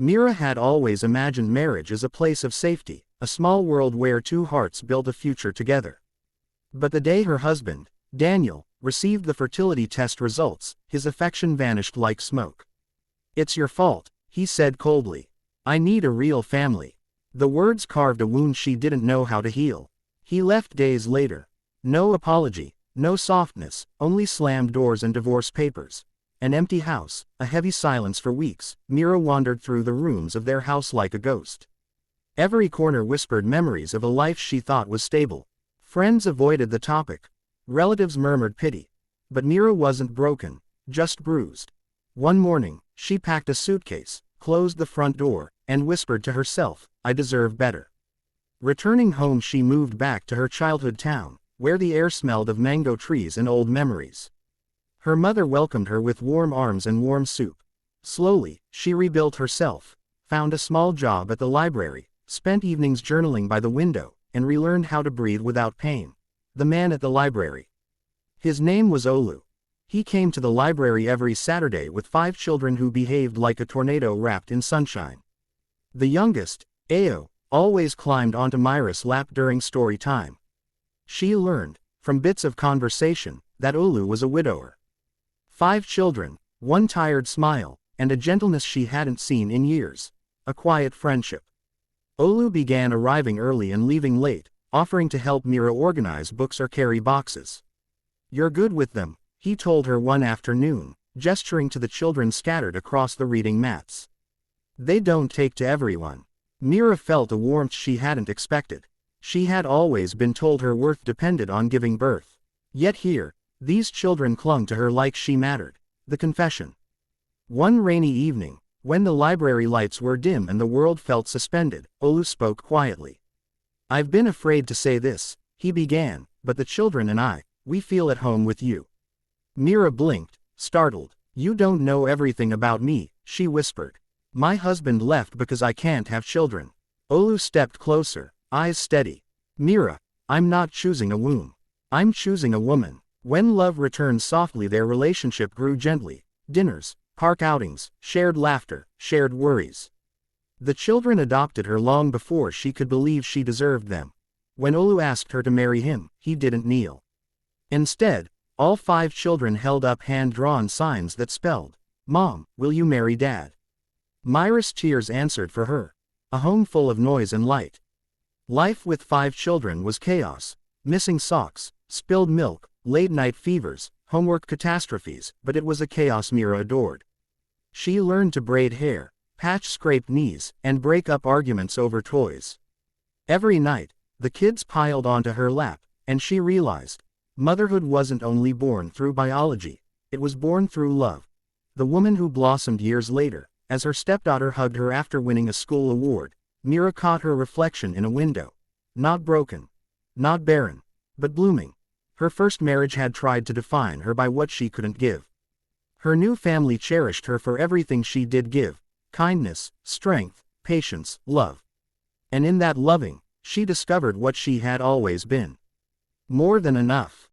Mira had always imagined marriage as a place of safety, a small world where two hearts built a future together. But the day her husband, Daniel, received the fertility test results, his affection vanished like smoke. "It's your fault," he said coldly. "I need a real family." The words carved a wound she didn't know how to heal. He left days later. No apology, no softness, only slammed doors and divorce papers. An empty house, a heavy silence for weeks. Mira wandered through the rooms of their house like a ghost. Every corner whispered memories of a life she thought was stable. Friends avoided the topic. Relatives murmured pity. But Mira wasn't broken, just bruised. One morning, she packed a suitcase, closed the front door, and whispered to herself, "I deserve better." Returning home, she moved back to her childhood town, where the air smelled of mango trees and old memories. Her mother welcomed her with warm arms and warm soup. Slowly, she rebuilt herself, found a small job at the library, spent evenings journaling by the window, and relearned how to breathe without pain. The man at the library. His name was Olu. He came to the library every Saturday with 5 children who behaved like a tornado wrapped in sunshine. The youngest, Ao, always climbed onto Myra's lap during story time. She learned, from bits of conversation, that Olu was a widower. 5 children, one tired smile, and a gentleness she hadn't seen in years. A quiet friendship. Olu began arriving early and leaving late, offering to help Mira organize books or carry boxes. "You're good with them," he told her one afternoon, gesturing to the children scattered across the reading mats. "They don't take to everyone." Mira felt a warmth she hadn't expected. She had always been told her worth depended on giving birth. Yet here, these children clung to her like she mattered. The confession. One rainy evening, when the library lights were dim and the world felt suspended, Olu spoke quietly. "I've been afraid to say this," he began, "but the children and we feel at home with you." Mira blinked, startled. "You don't know everything about me," she whispered. "My husband left because I can't have children." Olu stepped closer, eyes steady. "Mira, I'm not choosing a womb. I'm choosing a woman." When love returned softly, their relationship grew gently. Dinners, park outings, shared laughter, shared worries. The children adopted her long before she could believe she deserved them. When Olu asked her to marry him, he didn't kneel. Instead, all 5 children held up hand-drawn signs that spelled, "Mom, will you marry Dad?" Myra's tears answered for her. A home full of noise and light. Life with 5 children was chaos. Missing socks, spilled milk, late-night fevers, homework catastrophes, but it was a chaos Mira adored. She learned to braid hair, patch scraped knees, and break up arguments over toys. Every night, the kids piled onto her lap, and she realized, motherhood wasn't only born through biology, it was born through love. The woman who blossomed years later, as her stepdaughter hugged her after winning a school award, Mira caught her reflection in a window. Not broken. Not barren. But blooming. Her first marriage had tried to define her by what she couldn't give. Her new family cherished her for everything she did give: kindness, strength, patience, love. And in that loving, she discovered what she had always been. More than enough.